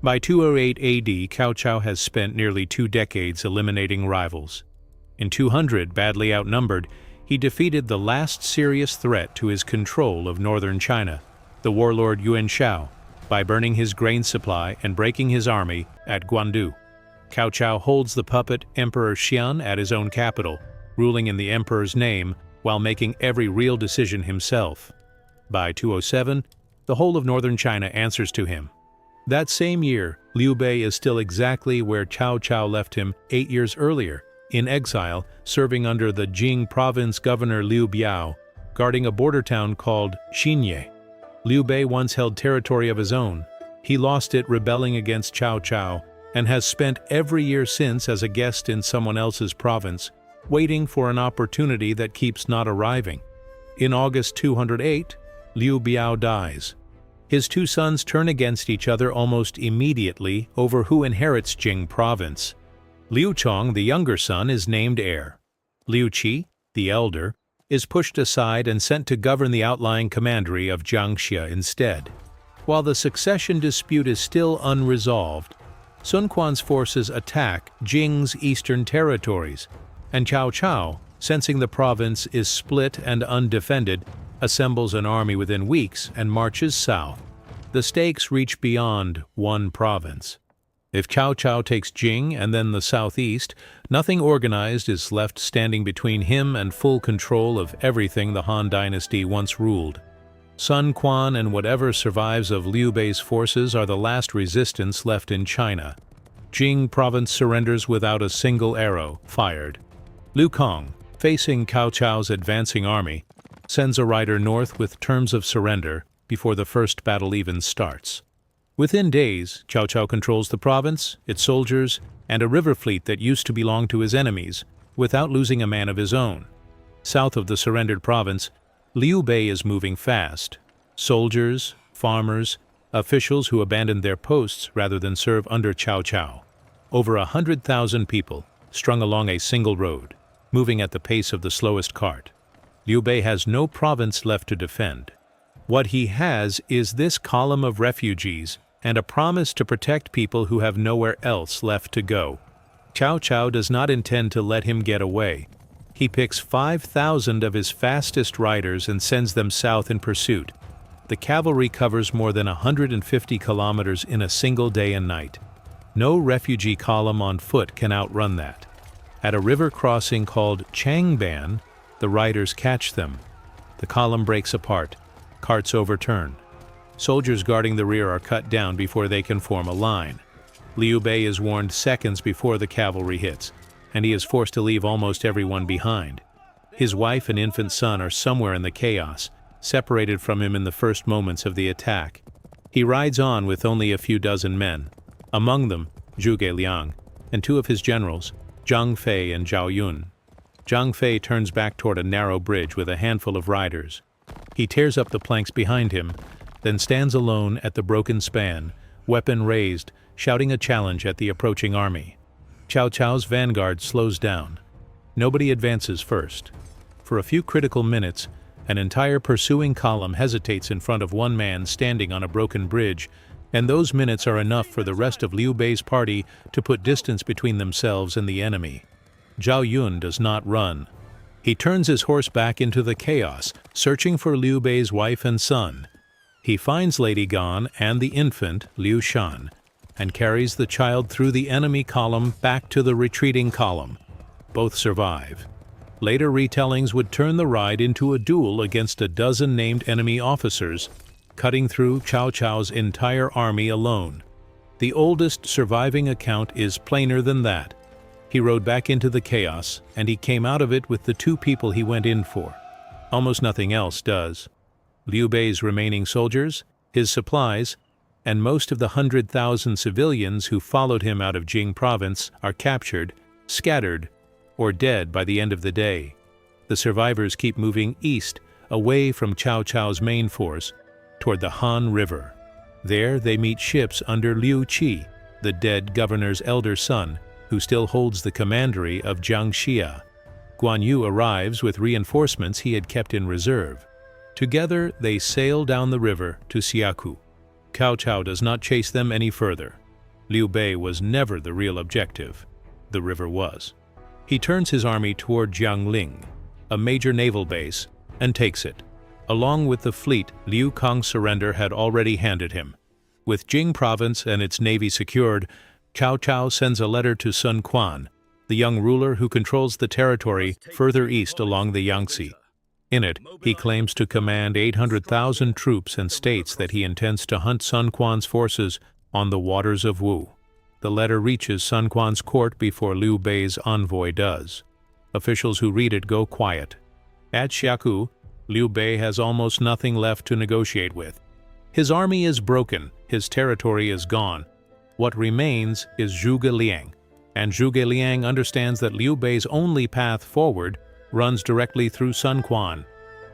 By 208 AD, Cao Cao has spent nearly 2 decades eliminating rivals. In 200, badly outnumbered, he defeated the last serious threat to his control of northern China, the warlord Yuan Shao, by burning his grain supply and breaking his army at Guandu. Cao Cao holds the puppet Emperor Xian at his own capital, ruling in the emperor's name while making every real decision himself. By 207, the whole of northern China answers to him. That same year, Liu Bei is still exactly where Cao Cao left him 8 years earlier, in exile, serving under the Jing province governor Liu Biao, guarding a border town called Xinye. Liu Bei once held territory of his own. He lost it rebelling against Cao Cao, and has spent every year since as a guest in someone else's province, waiting for an opportunity that keeps not arriving. In August 208, Liu Biao dies. His 2 sons turn against each other almost immediately over who inherits Jing province. Liu Chong, the younger son, is named heir. Liu Qi, the elder, is pushed aside and sent to govern the outlying commandery of Jiangxia instead. While the succession dispute is still unresolved, Sun Quan's forces attack Jing's eastern territories, and Cao Cao, sensing the province is split and undefended, assembles an army within weeks and marches south. The stakes reach beyond one province. If Cao Cao takes Jing and then the southeast, nothing organized is left standing between him and full control of everything the Han dynasty once ruled. Sun Quan and whatever survives of Liu Bei's forces are the last resistance left in China. Jing province surrenders without a single arrow fired. Lu Kang, facing Cao Cao's advancing army, sends a rider north with terms of surrender before the first battle even starts. Within days, Cao Cao controls the province, its soldiers, and a river fleet that used to belong to his enemies, without losing a man of his own. South of the surrendered province, Liu Bei is moving fast. Soldiers, farmers, officials who abandoned their posts rather than serve under Cao Cao. Over 100,000 people, strung along a single road, moving at the pace of the slowest cart. Liu Bei has no province left to defend. What he has is this column of refugees and a promise to protect people who have nowhere else left to go. Cao Cao does not intend to let him get away. He picks 5,000 of his fastest riders and sends them south in pursuit. The cavalry covers more than 150 kilometers in a single day and night. No refugee column on foot can outrun that. At a river crossing called Changban, the riders catch them. The column breaks apart. Carts overturn. Soldiers guarding the rear are cut down before they can form a line. Liu Bei is warned seconds before the cavalry hits, and he is forced to leave almost everyone behind. His wife and infant son are somewhere in the chaos, separated from him in the first moments of the attack. He rides on with only a few dozen men, among them Zhuge Liang, and 2 of his generals, Zhang Fei and Zhao Yun. Zhang Fei turns back toward a narrow bridge with a handful of riders. He tears up the planks behind him, then stands alone at the broken span, weapon raised, shouting a challenge at the approaching army. Cao Cao's vanguard slows down. Nobody advances first. For a few critical minutes, an entire pursuing column hesitates in front of one man standing on a broken bridge, and those minutes are enough for the rest of Liu Bei's party to put distance between themselves and the enemy. Zhao Yun does not run. He turns his horse back into the chaos, searching for Liu Bei's wife and son. He finds Lady Gan and the infant, Liu Shan, and carries the child through the enemy column back to the retreating column. Both survive. Later retellings would turn the ride into a duel against a dozen named enemy officers, cutting through Cao Cao's entire army alone. The oldest surviving account is plainer than that. He rode back into the chaos, and he came out of it with the 2 people he went in for. Almost nothing else does. Liu Bei's remaining soldiers, his supplies, and most of the 100,000 civilians who followed him out of Jing province are captured, scattered, or dead by the end of the day. The survivors keep moving east, away from Cao Cao's main force, toward the Han River. There they meet ships under Liu Qi, the dead governor's elder son, who still holds the commandery of Jiangxia. Guan Yu arrives with reinforcements he had kept in reserve. Together they sail down the river to Xiaku. Cao Cao does not chase them any further. Liu Bei was never the real objective. The river was. He turns his army toward Jiangling, a major naval base, and takes it, along with the fleet Liu Kang's surrender had already handed him. With Jing province and its navy secured, Cao Cao sends a letter to Sun Quan, the young ruler who controls the territory further east along the Yangtze. In it, he claims to command 800,000 troops and states that he intends to hunt Sun Quan's forces on the waters of Wu. The letter reaches Sun Quan's court before Liu Bei's envoy does. Officials who read it go quiet. At Xiaku, Liu Bei has almost nothing left to negotiate with. His army is broken, his territory is gone. What remains is Zhuge Liang, and Zhuge Liang understands that Liu Bei's only path forward runs directly through Sun Quan.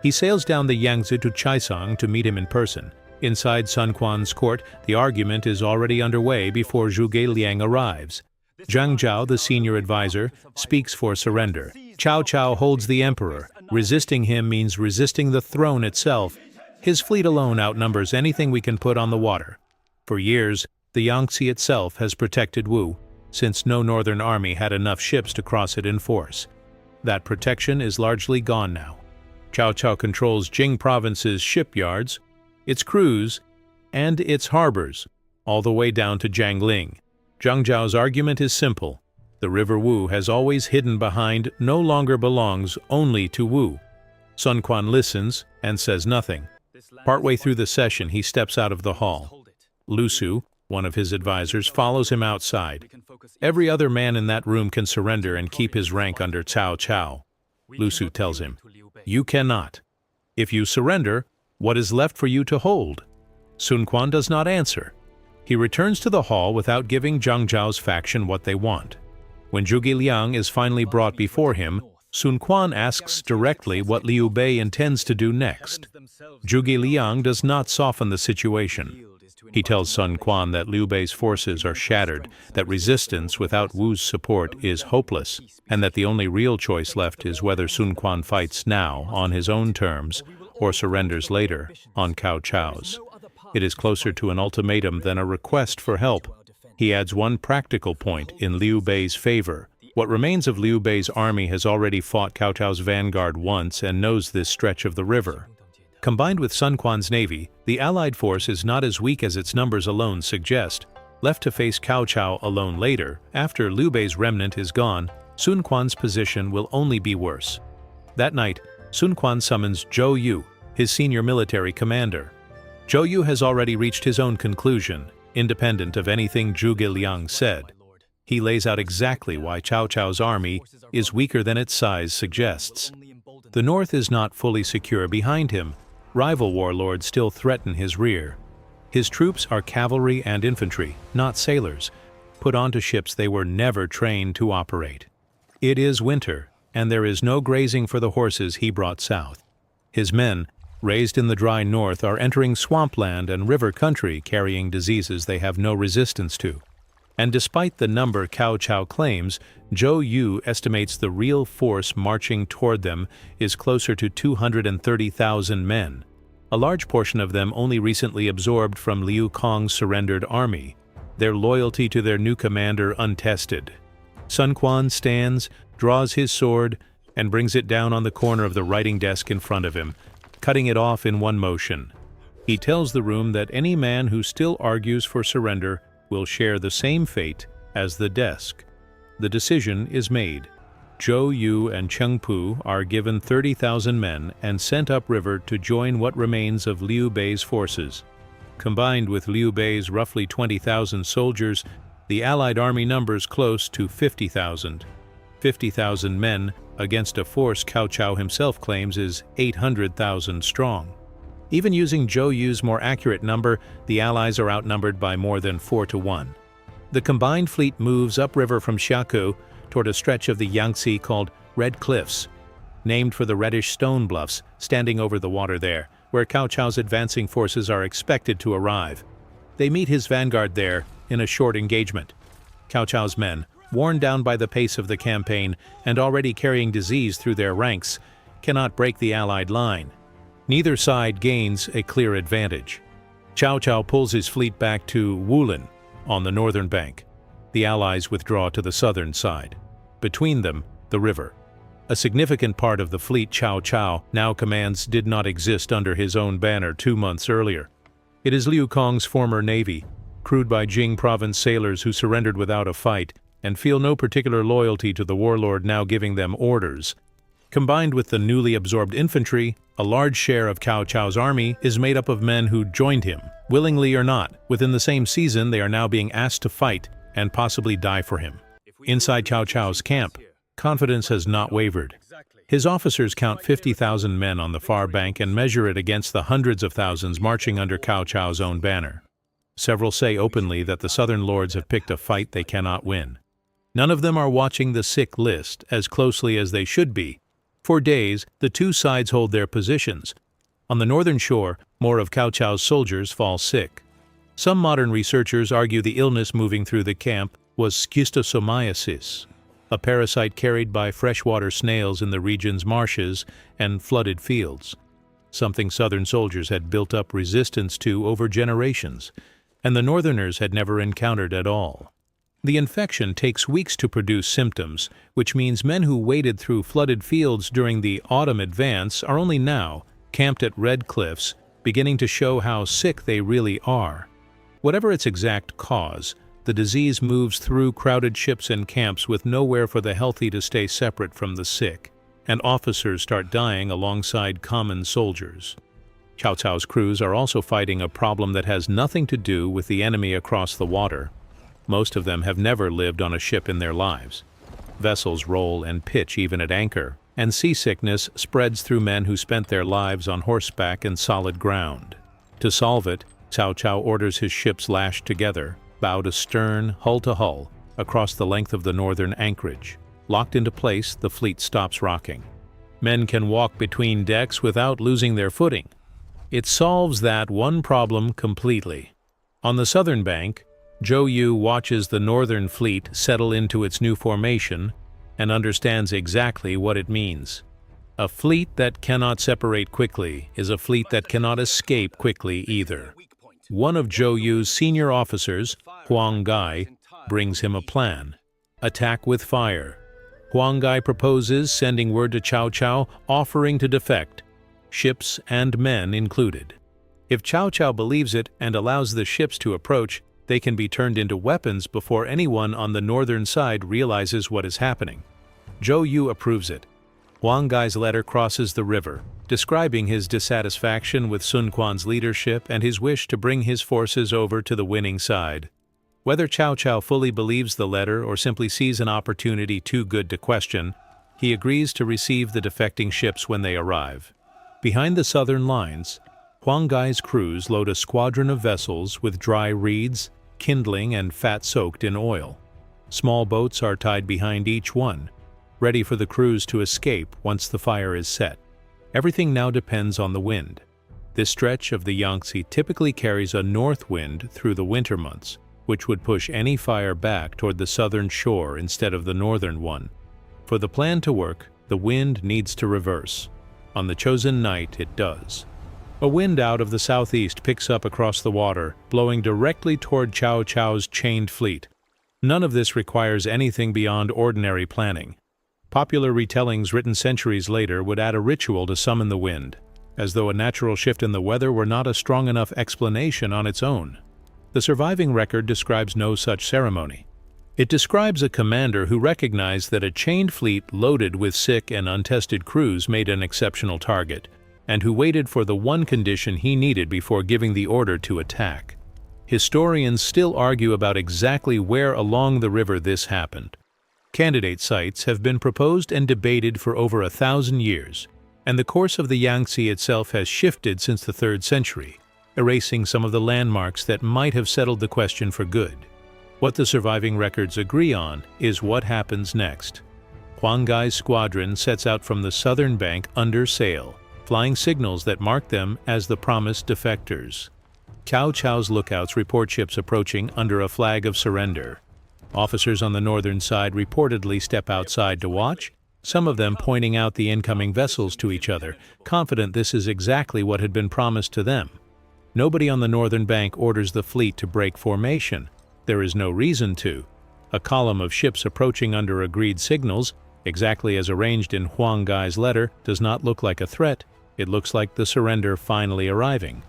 He sails down the Yangtze to Chaisang to meet him in person. Inside Sun Quan's court, the argument is already underway before Zhuge Liang arrives. Zhang Zhao, the senior advisor, speaks for surrender. Cao Cao holds the emperor. Resisting him means resisting the throne itself. His fleet alone outnumbers anything we can put on the water. For years, the Yangtze itself has protected Wu, since no northern army had enough ships to cross it in force. That protection is largely gone now. Cao Cao controls Jing province's shipyards, its crews, and its harbors, all the way down to Jiangling. Zhang Zhao's argument is simple. The river Wu has always hidden behind no longer belongs only to Wu. Sun Quan listens and says nothing. Partway through the session, he steps out of the hall. Lu Su, one of his advisors, follows him outside. Every other man in that room can surrender and keep his rank under Cao Cao. Lu Su tells him, "You cannot. If you surrender, what is left for you to hold?" Sun Quan does not answer. He returns to the hall without giving Zhang Zhao's faction what they want. When Zhuge Liang is finally brought before him, Sun Quan asks directly what Liu Bei intends to do next. Zhuge Liang does not soften the situation. He tells Sun Quan that Liu Bei's forces are shattered, that resistance without Wu's support is hopeless, and that the only real choice left is whether Sun Quan fights now on his own terms or surrenders later on Cao Cao's. It is closer to an ultimatum than a request for help. He adds one practical point in Liu Bei's favor. What remains of Liu Bei's army has already fought Cao Cao's vanguard once and knows this stretch of the river. Combined with Sun Quan's navy, the allied force is not as weak as its numbers alone suggest. Left to face Cao Cao alone later, after Liu Bei's remnant is gone, Sun Quan's position will only be worse. That night, Sun Quan summons Zhou Yu, his senior military commander. Zhou Yu has already reached his own conclusion, independent of anything Zhuge Liang said. He lays out exactly why Cao Cao's army is weaker than its size suggests. The north is not fully secure behind him. Rival warlords still threaten his rear. His troops are cavalry and infantry, not sailors, put onto ships they were never trained to operate. It is winter, and there is no grazing for the horses he brought south. His men, raised in the dry north, are entering swampland and river country carrying diseases they have no resistance to. And despite the number Cao Cao claims, Zhou Yu estimates the real force marching toward them is closer to 230,000 men, a large portion of them only recently absorbed from Liu Kang's surrendered army, their loyalty to their new commander untested. Sun Quan stands, draws his sword, and brings it down on the corner of the writing desk in front of him, cutting it off in one motion. He tells the room that any man who still argues for surrender will share the same fate as the desk. The decision is made. Zhou Yu and Cheng Pu are given 30,000 men and sent upriver to join what remains of Liu Bei's forces. Combined with Liu Bei's roughly 20,000 soldiers, the Allied army numbers close to 50,000. 50,000 men against a force Cao Cao himself claims is 800,000 strong. Even using Zhou Yu's more accurate number, the Allies are outnumbered by more than 4-1. The combined fleet moves upriver from Xiaku toward a stretch of the Yangtze called Red Cliffs, named for the reddish stone bluffs standing over the water there, where Cao Cao's advancing forces are expected to arrive. They meet his vanguard there in a short engagement. Cao Cao's men, worn down by the pace of the campaign and already carrying disease through their ranks, cannot break the Allied line. Neither side gains a clear advantage. Cao Cao pulls his fleet back to Wulin, on the northern bank. The Allies withdraw to the southern side. Between them, the river. A significant part of the fleet Cao Cao now commands did not exist under his own banner 2 months earlier. It is Liu Kong's former navy, crewed by Jing province sailors who surrendered without a fight and feel no particular loyalty to the warlord now giving them orders. Combined with the newly absorbed infantry, a large share of Cao Cao's army is made up of men who joined him, willingly or not. Within the same season, they are now being asked to fight and possibly die for him. Inside Cao Cao's camp, confidence has not wavered. His officers count 50,000 men on the far bank and measure it against the hundreds of thousands marching under Cao Cao's own banner. Several say openly that the southern lords have picked a fight they cannot win. None of them are watching the sick list as closely as they should be. For days, the two sides hold their positions. On the northern shore, more of Cao Cao's soldiers fall sick. Some modern researchers argue the illness moving through the camp was schistosomiasis, a parasite carried by freshwater snails in the region's marshes and flooded fields, something southern soldiers had built up resistance to over generations, and the northerners had never encountered at all. The infection takes weeks to produce symptoms, which means men who waded through flooded fields during the autumn advance are only now, camped at Red Cliffs, beginning to show how sick they really are. Whatever its exact cause, the disease moves through crowded ships and camps with nowhere for the healthy to stay separate from the sick, and officers start dying alongside common soldiers. Cao Cao's crews are also fighting a problem that has nothing to do with the enemy across the water. Most of them have never lived on a ship in their lives. Vessels roll and pitch even at anchor, and seasickness spreads through men who spent their lives on horseback and solid ground. To solve it, Cao Cao orders his ships lashed together, bow to stern, hull to hull, across the length of the northern anchorage. Locked into place, the fleet stops rocking. Men can walk between decks without losing their footing. It solves that one problem completely. On the southern bank, Zhou Yu watches the northern fleet settle into its new formation and understands exactly what it means. A fleet that cannot separate quickly is a fleet that cannot escape quickly either. One of Zhou Yu's senior officers, Huang Gai, brings him a plan. Attack with fire. Huang Gai proposes sending word to Cao Cao offering to defect, ships and men included. If Cao Cao believes it and allows the ships to approach, they can be turned into weapons before anyone on the northern side realizes what is happening. Zhou Yu approves it. Huang Gai's letter crosses the river, describing his dissatisfaction with Sun Quan's leadership and his wish to bring his forces over to the winning side. Whether Cao Cao fully believes the letter or simply sees an opportunity too good to question, he agrees to receive the defecting ships when they arrive. Behind the southern lines, Huang Gai's crews load a squadron of vessels with dry reeds, kindling, and fat soaked in oil. Small boats are tied behind each one, ready for the crews to escape once the fire is set. Everything now depends on the wind. This stretch of the Yangtze typically carries a north wind through the winter months, which would push any fire back toward the southern shore instead of the northern one. For the plan to work, the wind needs to reverse. On the chosen night, it does. A wind out of the southeast picks up across the water, blowing directly toward Cao Cao's chained fleet. None of this requires anything beyond ordinary planning. Popular retellings written centuries later would add a ritual to summon the wind, as though a natural shift in the weather were not a strong enough explanation on its own. The surviving record describes no such ceremony. It describes a commander who recognized that a chained fleet loaded with sick and untested crews made an exceptional target, and who waited for the one condition he needed before giving the order to attack. Historians still argue about exactly where along the river this happened. Candidate sites have been proposed and debated for over 1,000 years, and the course of the Yangtze itself has shifted since the 3rd century, erasing some of the landmarks that might have settled the question for good. What the surviving records agree on is what happens next. Huang Gai's squadron sets out from the southern bank under sail, flying signals that mark them as the promised defectors. Cao Cao's lookouts report ships approaching under a flag of surrender. Officers on the northern side reportedly step outside to watch, some of them pointing out the incoming vessels to each other, confident this is exactly what had been promised to them. Nobody on the northern bank orders the fleet to break formation. There is no reason to. A column of ships approaching under agreed signals, exactly as arranged in Huang Gai's letter, does not look like a threat. It looks like the surrender finally arriving.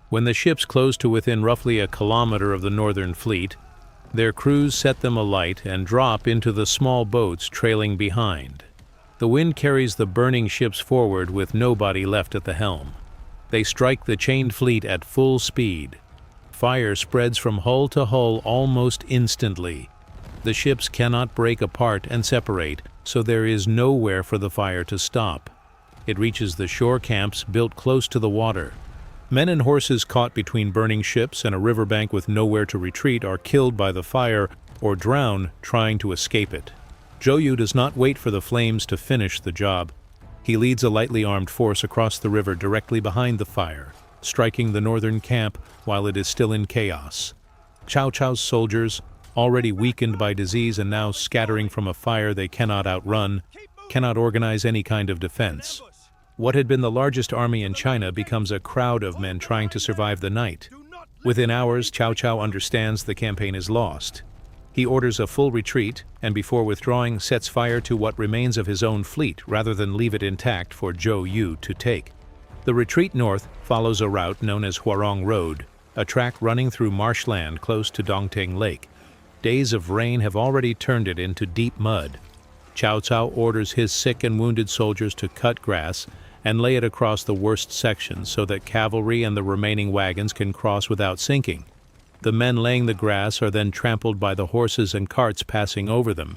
When the ships close to within roughly a kilometer of the northern fleet, their crews set them alight and drop into the small boats trailing behind. The wind carries the burning ships forward with nobody left at the helm. They strike the chained fleet at full speed. Fire spreads from hull to hull almost instantly. The ships cannot break apart and separate, so there is nowhere for the fire to stop. It reaches the shore camps built close to the water. Men and horses caught between burning ships and a riverbank with nowhere to retreat are killed by the fire or drown trying to escape it. Zhou Yu does not wait for the flames to finish the job. He leads a lightly armed force across the river directly behind the fire, striking the northern camp while it is still in chaos. Cao Cao's soldiers, already weakened by disease and now scattering from a fire they cannot outrun, cannot organize any kind of defense. What had been the largest army in China becomes a crowd of men trying to survive the night. Within hours, Cao Cao understands the campaign is lost. He orders a full retreat, and before withdrawing, sets fire to what remains of his own fleet rather than leave it intact for Zhou Yu to take. The retreat north follows a route known as Huarong Road, a track running through marshland close to Dongting Lake. Days of rain have already turned it into deep mud. Cao Cao orders his sick and wounded soldiers to cut grass and lay it across the worst sections so that cavalry and the remaining wagons can cross without sinking. The men laying the grass are then trampled by the horses and carts passing over them.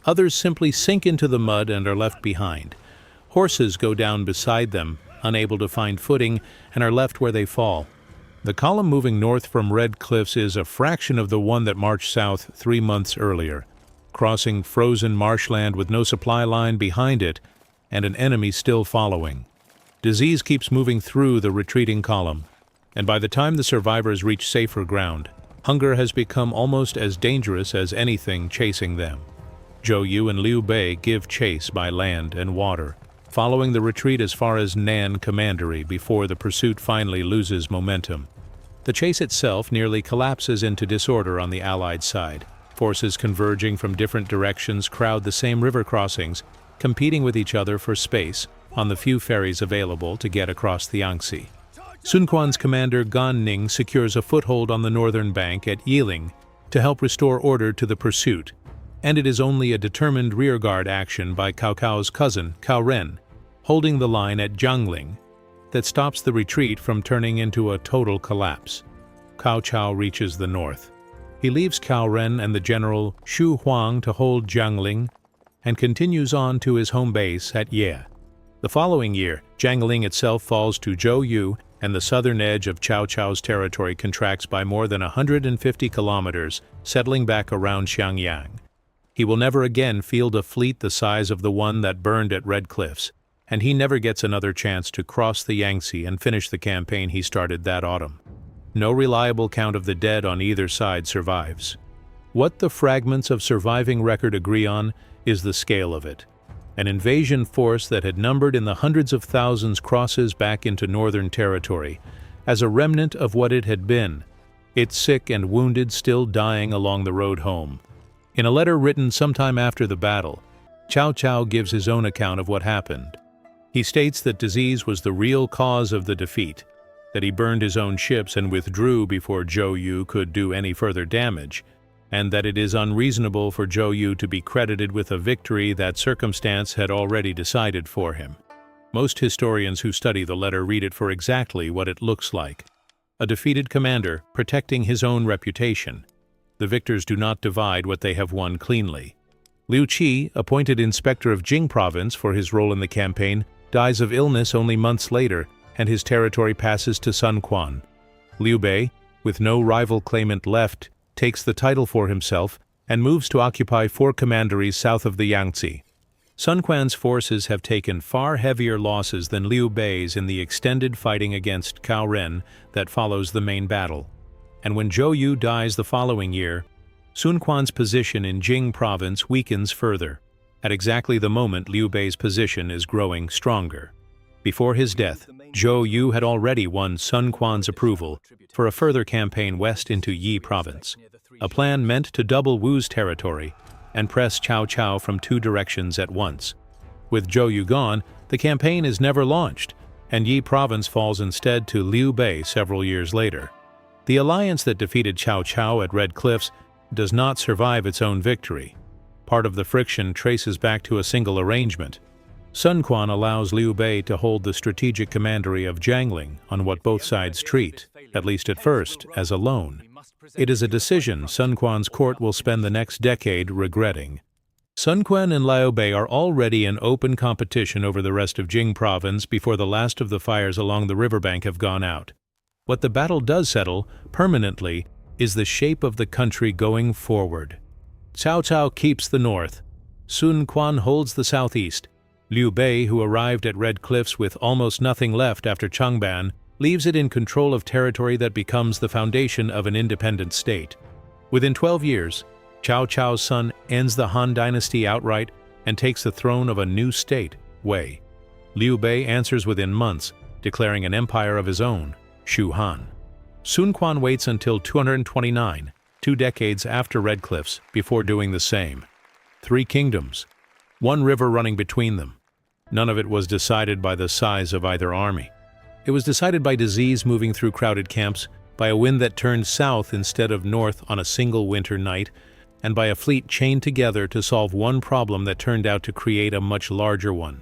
Others simply sink into the mud and are left behind. Horses go down beside them, unable to find footing, and are left where they fall. The column moving north from Red Cliffs is a fraction of the one that marched south 3 months earlier, crossing frozen marshland with no supply line behind it and an enemy still following. Disease keeps moving through the retreating column, and by the time the survivors reach safer ground, hunger has become almost as dangerous as anything chasing them. Zhou Yu and Liu Bei give chase by land and water, following the retreat as far as Nan Commandery before the pursuit finally loses momentum. The chase itself nearly collapses into disorder on the Allied side. Forces converging from different directions crowd the same river crossings, competing with each other for space on the few ferries available to get across the Yangtze. Sun Quan's commander Gan Ning secures a foothold on the northern bank at Yiling to help restore order to the pursuit, and it is only a determined rearguard action by Cao Cao's cousin, Cao Ren, holding the line at Jiangling, that stops the retreat from turning into a total collapse. Cao Cao reaches the north. He leaves Cao Ren and the general Xu Huang to hold Jiangling and continues on to his home base at Ye. The following year, Jiangling itself falls to Zhou Yu, and the southern edge of Cao Cao's territory contracts by more than 150 kilometers, settling back around Xiangyang. He will never again field a fleet the size of the one that burned at Red Cliffs, and he never gets another chance to cross the Yangtze and finish the campaign he started that autumn. No reliable count of the dead on either side survives. What the fragments of surviving record agree on is the scale of it. An invasion force that had numbered in the hundreds of thousands crosses back into northern territory, as a remnant of what it had been, its sick and wounded still dying along the road home. In a letter written sometime after the battle, Cao Cao gives his own account of what happened. He states that disease was the real cause of the defeat, that he burned his own ships and withdrew before Zhou Yu could do any further damage, and that it is unreasonable for Zhou Yu to be credited with a victory that circumstance had already decided for him. Most historians who study the letter read it for exactly what it looks like: a defeated commander protecting his own reputation. The victors do not divide what they have won cleanly. Liu Qi, appointed inspector of Jing province for his role in the campaign, dies of illness only months later, and his territory passes to Sun Quan. Liu Bei, with no rival claimant left, takes the title for himself and moves to occupy 4 commanderies south of the Yangtze. Sun Quan's forces have taken far heavier losses than Liu Bei's in the extended fighting against Cao Ren that follows the main battle. And when Zhou Yu dies the following year, Sun Quan's position in Jing province weakens further, at exactly the moment Liu Bei's position is growing stronger. Before his death, Zhou Yu had already won Sun Quan's approval for a further campaign west into Yi province, a plan meant to double Wu's territory and press Cao Cao from two directions at once. With Zhou Yu gone, the campaign is never launched, and Yi province falls instead to Liu Bei several years later. The alliance that defeated Cao Cao at Red Cliffs does not survive its own victory. Part of the friction traces back to a single arrangement. Sun Quan allows Liu Bei to hold the strategic commandery of Jiangling on what both sides treat, at least at first, as a loan. It is a decision Sun Quan's court will spend the next decade regretting. Sun Quan and Liu Bei are already in open competition over the rest of Jing province before the last of the fires along the riverbank have gone out. What the battle does settle, permanently, is the shape of the country going forward. Cao Cao keeps the north. Sun Quan holds the southeast. Liu Bei, who arrived at Red Cliffs with almost nothing left after Changban, leaves it in control of territory that becomes the foundation of an independent state. Within 12 years, Cao Cao's son ends the Han dynasty outright and takes the throne of a new state, Wei. Liu Bei answers within months, declaring an empire of his own, Shu Han. Sun Quan waits until 229, 2 decades after Red Cliffs, before doing the same. 3 kingdoms, 1 river running between them. None of it was decided by the size of either army. It was decided by disease moving through crowded camps, by a wind that turned south instead of north on a single winter night, and by a fleet chained together to solve one problem that turned out to create a much larger one.